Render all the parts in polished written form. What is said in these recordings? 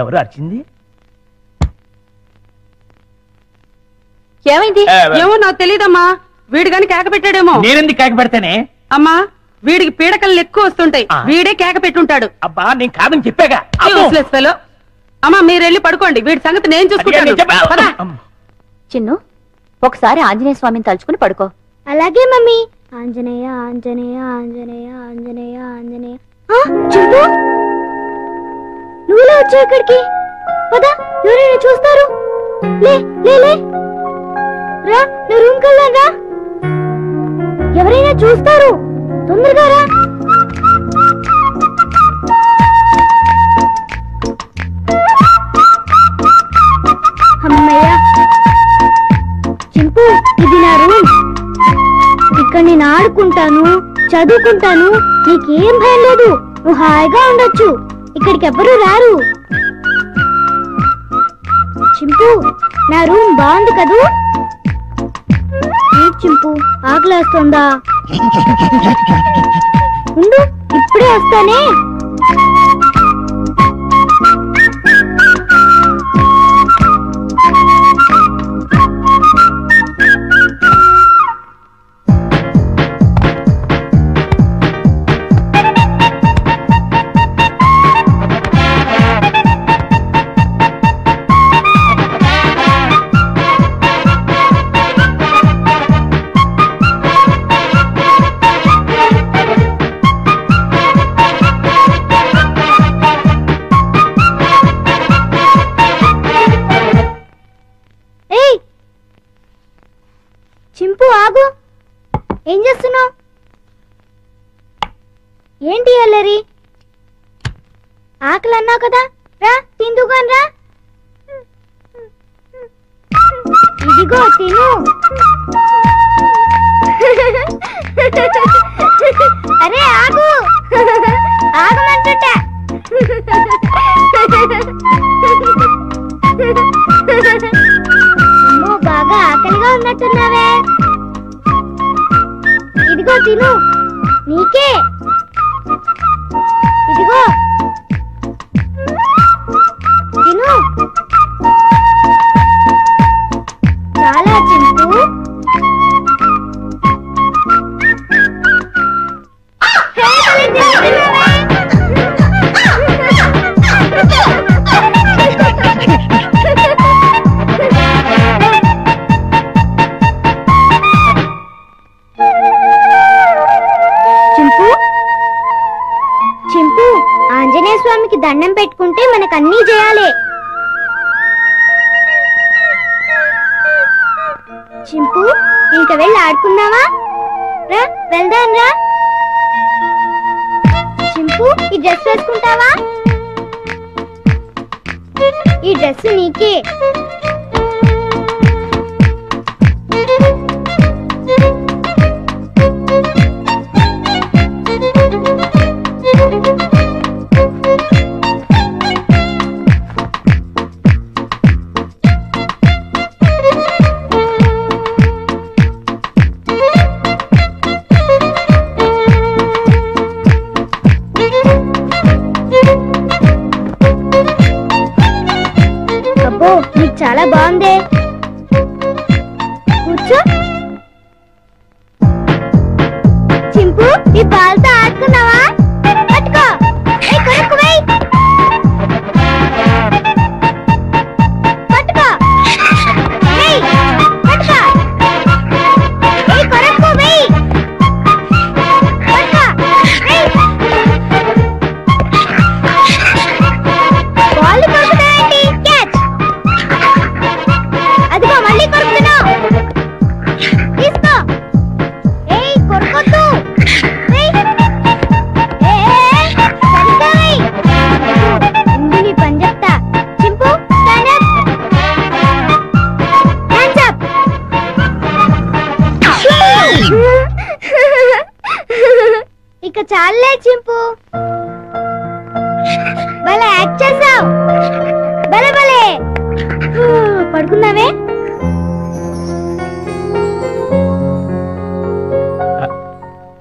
ఎవరు అరిచింది? ఏమైంది? ఏమో నాకు తెలియదమ్మా. వీడు గాని కేక పెట్టాడేమో. నేనెందుకు కేక పెడతానే? అమ్మా వీడికి పీడకలు ఎక్కువ వస్తుంటాయి. వీడే కేక పెట్టుంటాడు. అబ్బా నేను కాదని చెప్పాగా. అమ్మా మీరెళ్ళి పడుకోండి. వీడి సంగతి నేను చూసుకుంటాను. చిన్ను ఒకసారి ఆంజనేయ స్వామిని తలుచుకుని పడుకో. అలాగే మమ్మీ. ఆంజనేయ ఆంజనేయ ఆంజనేయ ఆంజనేయ ఆంజనేయ. చింపు నువ్వులా వచ్చావు ఇక్కడికి? పద, ఎవరైనా చూస్తారు. లే లే లే రా, నువ్వు రూమ్ కెళ్ళాను రా. ఎవరైనా చూస్తారు, తొందరగా రా. అమ్మయ్య చింపు, ఇది నా రూమ్. ఇక్కడ నేను ఆడుకుంటాను, చదువుకుంటాను. నీకేం భయం లేదు. నువ్వు హాయిగా ఉండొచ్చు. ఇక్కడికి ఎవ్వరూ రారు. చింపు నా రూమ్ బాగుంది కదూ? చింపు ఆకలేస్తుందా? ఉండు, ఇప్పుడే వస్తానే. చింపు ఆగు. ఏం చేస్తున్నావు? ఏంటి అల్లరి? ఆకలి అన్నావు కదా, రా తిందుగాని రా. ఇదిగో తిను. అరే ఆగు, ఆగమంటుంటా. బాగా ఆకలిగా ఉన్నట్టున్నావే. ఇదిగో తిను, నీకే. ఇదిగో తిను. చాలా చింపు. ఆంజనేయ స్వామికి దండం పెట్టుకుంటే మనకు అన్నీ చేయాలి. చింపు ఇంక వెళ్ళి ఆడుకున్నావా? రా వెళ్దాం రా. చింపు ఈ డ్రెస్ వేసుకుంటావా? ఈ డ్రెస్ నీకే. నీకు చాలా బాగుంది. కూర్చో. చింపు ఈ బాల్తో ఆడుకున్నావా? పట్టుకో. కొరకు వెయ్. పట్టుకో. వెయ్. పట్టుకో. కొరకు వెయ్. పట్టుకో. వెయ్. బాల్ కొరుకుతావేంటి? క్యాచ్. అదిగో మళ్ళీ కొరుకుతున్నావు. తీసుకో. ఏయ్ కొరకొద్దు. సరిగ్గా వెయ్. ముందు నీ పని చెప్తా. చింపు స్టాండ్ అప్. Hands up. ఇక చాలే చింపు. భలే యాక్ట్ చేసావు. భలే భలే. పడుకున్నావే?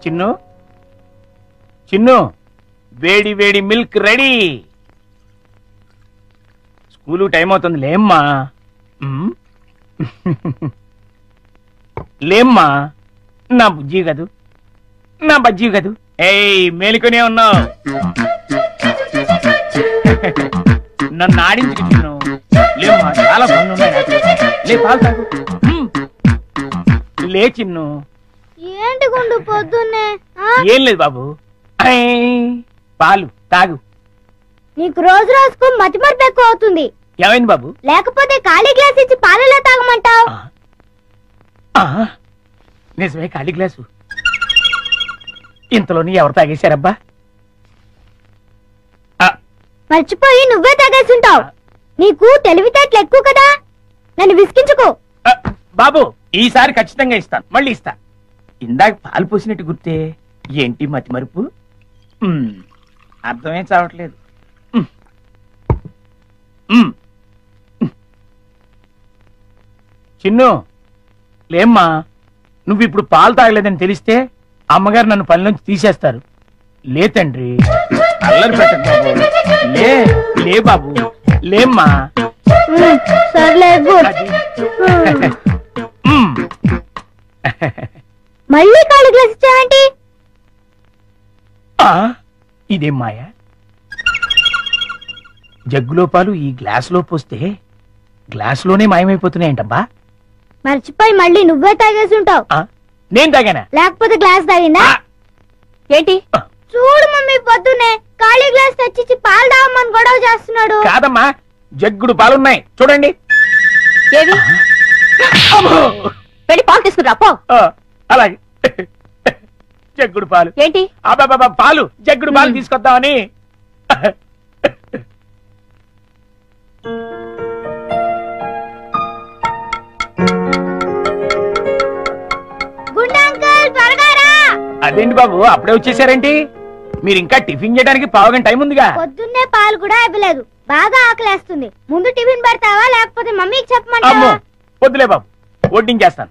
చిన్ను చిన్ను వేడి వేడి మిల్క్ రెడీ. స్కూలు టైం అవుతుంది లేమ్మా. లేమ్మా, నా బుజ్జి కదూ, నా బజ్జీ కదూ. ఏయ్ మేలుకొనే ఉన్నావు, నన్ను ఆడించుకు చిన్ను. లేమ్మా, చాలా పనులు ఉన్నాయి నాకు. లే పాలు తాగు. లే చిన్ను. ఏంటి గుండు పొద్దున్నే? ఏం లేదు బాబు, పాలు తాగు. నీకు రోజు రోజుకు మతిమరుపు ఎక్కువ అవుతుంది. ఏమైంది బాబు? లేకపోతే ఖాళీ గ్లాస్ ఇచ్చి పాలలో తాగమంటావు. నిజమే, ఖాళీ గ్లాసు. ఇంతలోని ఎవరు తాగేశారబ్బా? మర్చిపోయి నువ్వే తాగేసుంటావు. నీకు తెలివితేటలు ఎక్కువ కదా, నన్ను విసిగించుకో. బాబు, ఈసారి ఖచ్చితంగా ఇస్తాను, మళ్ళీ ఇస్తా. ఇందాక పాలు పోసినట్టు గుర్తే. ఏంటి మతి మరుపు? అర్థమే చావట్లేదు. చిన్ను, లేమ్మా, నువ్వు ఇప్పుడు పాలు తాగలేదని తెలిస్తే అమ్మగారు నన్ను పనిలోంచి తీసేస్తారు. లే తండ్రి, అల్లరి పెట్టకు బాబు. లే లే బాబు, లేమ్మా. సర్లేదు. అది. మళ్ళీ ఖాళీ గ్లాస్ ఇచ్చావేంటి? ఇదేం మాయా? జగ్గులో పాలు ఈ గ్లాసులో పోస్తే గ్లాసులోనే మాయమైపోతున్నాయంటబ్బా. మర్చిపోయి మళ్ళీ నువ్వే తాగేసుంటావు. నేను తాగానా? లేకపోతే గ్లాస్ తాగిందా? ఏంటి? చూడు మమ్మీ, పొద్దునే ఖాళీ గ్లాస్ తెచ్చిచ్చి పాలు తాగమని గొడవ చేస్తున్నాడు. కాదమ్మా, జగ్గుడు పాలున్నాయి చూడండి. ఏవి? వెళ్ళి పాలు తీసుకురా పో. అలాగే. జగ్గుడు పాలు ఏంటి? అబ్బాబా, పాలు, జగ్గుడు పాలు తీసుకొద్దామని. అదేంటి బాబు, అప్పుడే వచ్చేసారేంటి? మీరు ఇంకా టిఫిన్ చేయడానికి పావుగంట టైం ఉందిగా. పొద్దున్నే పాలు కూడా ఇవ్వలేదు, బాగా ఆకలేస్తుంది. ముందు టిఫిన్ పెడతావా లేకపోతే మమ్మీకి చెప్పమంటావా? అమ్మో వద్దులే బాబు, వడ్డించేస్తాను.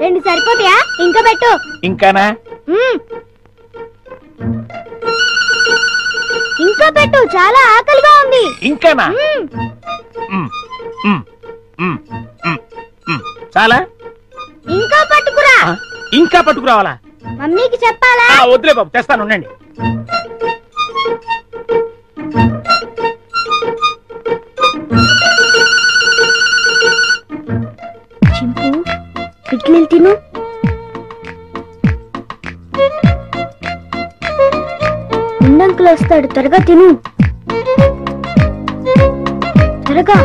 రెండు సరిపోతాయా? ఇంకా పెట్టు. ఇంకానా? ఇంకా పెట్టు, చాలా ఆకలిగా ఉంది. ఇంకానా? చాలా? ఇంకా పట్టుకురా. ఇంకా పట్టుకురావాలా? మమ్మీకి చెప్పాలా? వద్దులే బాబు, తెస్తాను ఉండండి. చింపు, ఇడ్లీలు తిను. ఉండంకులు వస్తాడు, త్వరగా తిను. త్వరగా.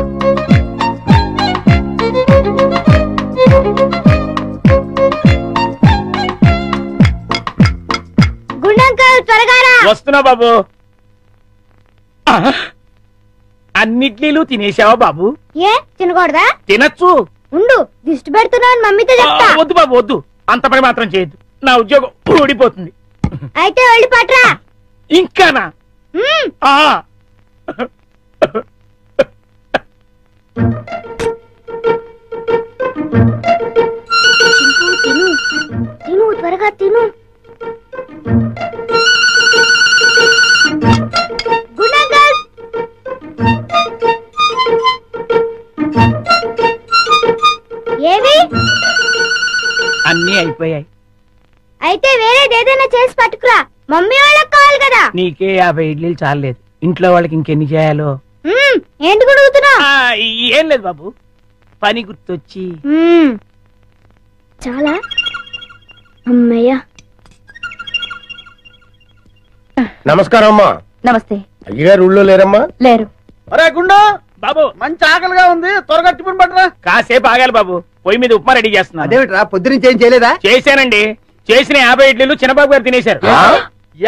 గుండంకల్, త్వరగా రా. వస్తున్నా బాబు. అన్నిట్లీలు తినేసావా బాబు? ఏ తినకూడదా? తినచ్చు. ఉండు, దిష్టి పెడుతున్నావు మమ్మీతో చెప్తా. వద్దు బాబు, వద్దు, అంత పని మాత్రం చేయొద్దు. నా ఉద్యోగం ఊడిపోతుంది. అయితే వెళ్ళి పట్రా. ఇంకానా? తిను తిను, త్వరగా తిను. గుణంగల్, ఏవి? అన్నీ అయిపోయాయి. అయితే వేరేదేదైనా చేసి పట్టుకురా, మమ్మీ వాళ్ళకి కావాలి కదా. నీకే 50 ఇడ్లీలు చాలేదు, ఇంట్లో వాళ్ళకి ఇంకెన్ని చేయాలో. ఏంటి గుడుగుతున్నావు? ఏం లేదు బాబు, పని గుర్తొచ్చి. చాలా అమ్మయ్యా. నమస్కారం అమ్మా. నమస్తే. అయ్యగారు ఊళ్ళో లేరమ్మా? లేరు. అరే గుండు బాబు, మంచి ఆకలిగా ఉంది, త్వరగా టిఫిన్ పట్టరా. కాసేపు ఆగాలి బాబు, పొయ్యి మీద ఉప్మా రెడీ చేస్తున్నా. అదేమిట్రా, పొద్దునుంచి ఏం చేయలేదా? చేశానండి, చేసిన 50 ఇడ్లీలు చిన్నబాబు గారు తినేశారు.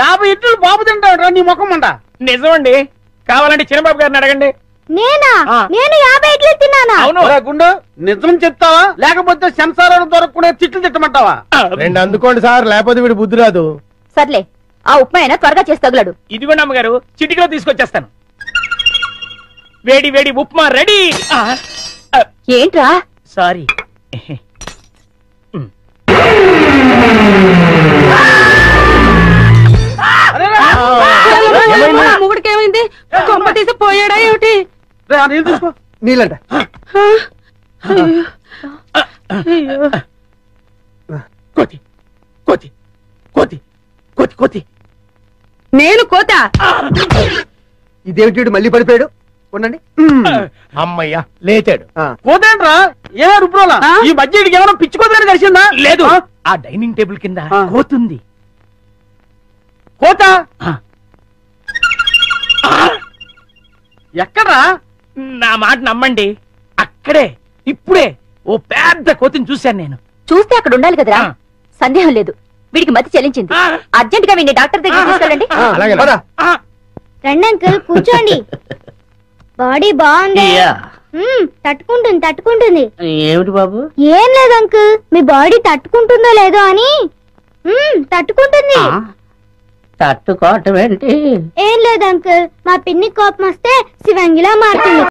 50 ఇడ్లీలు బాబు తింటాడు నీ ముఖం అంట. నిజమండి, కావాలంటే చిన్నబాబు గారిని అడగండి. నేనా? నేను 50 ఇడ్లీ తిన్నానా? అవును. గుండు నిజం చెప్తావా లేకపోతే సెన్సార్ దొరకకుండా తిట్లు తిట్టమంటావా? రెండు అందుకోండి సార్, లేకపోతే వీడు బుద్ధి రాదు. సర్లే, ఆ ఉప్మా అయినా త్వరగా చేసి తగులాడు. ఇదిగోండి అమ్మగారు, చిటికలో తీసుకొచ్చేస్తాను. వేడి వేడి ఉప్మా రెడీ. ఏంట్రా? సారీ. మొగుడికే ఏమైంది కొమ్మ తీసి పోయాడా ఏమిటి రే, ఆ నీళ్ళు తీసుకో. నీళ్ళంట అయ్యో. కోతి కోతి కోతి కోతి కోతి నేను కోత ఇదేమిటి మళ్ళీ పడిపోయాడు ఉండండి అమ్మయ్యా లేచాడు. పోతేంట్రా ఏ రుబ్రోలా ఆ? ఈ మధ్య వీడికి ఏమైనా పిచ్చుకోదని కలిసిందా లేదు ఆ? ఆ డైనింగ్ టేబుల్ కింద ఆ. కోతుంది కోత ఆ. ఎక్కడ్రా నా మాట నమ్మండి అక్కడే ఇప్పుడే ఓ పెద్ద కోతిని చూశాను నేను చూస్తే అక్కడ ఉండాలి కదరా ఆ. సందేహం లేదు వీడికి మతి చెల్లించింది ఆ. అర్జెంట్ గా వీడిని డాక్టర్ దగ్గర తీసుకెళ్ళండి అలాగే పద. ఆ, రండి అంకుల్ కూర్చోండి బాడీ బాగుంది తట్టుకుంటుంది తట్టుకుంటుంది ఏమిటి బాబు ఏం లేదు అంకుల్ మీ బాడీ తట్టుకుంటుందో లేదో అని తట్టుకుంటుంది తట్టుకోవటం ఏంటి ఏం లేదు అంకుల్ మా పిన్ని కోపం వస్తే శివంగిలా మారుతుంది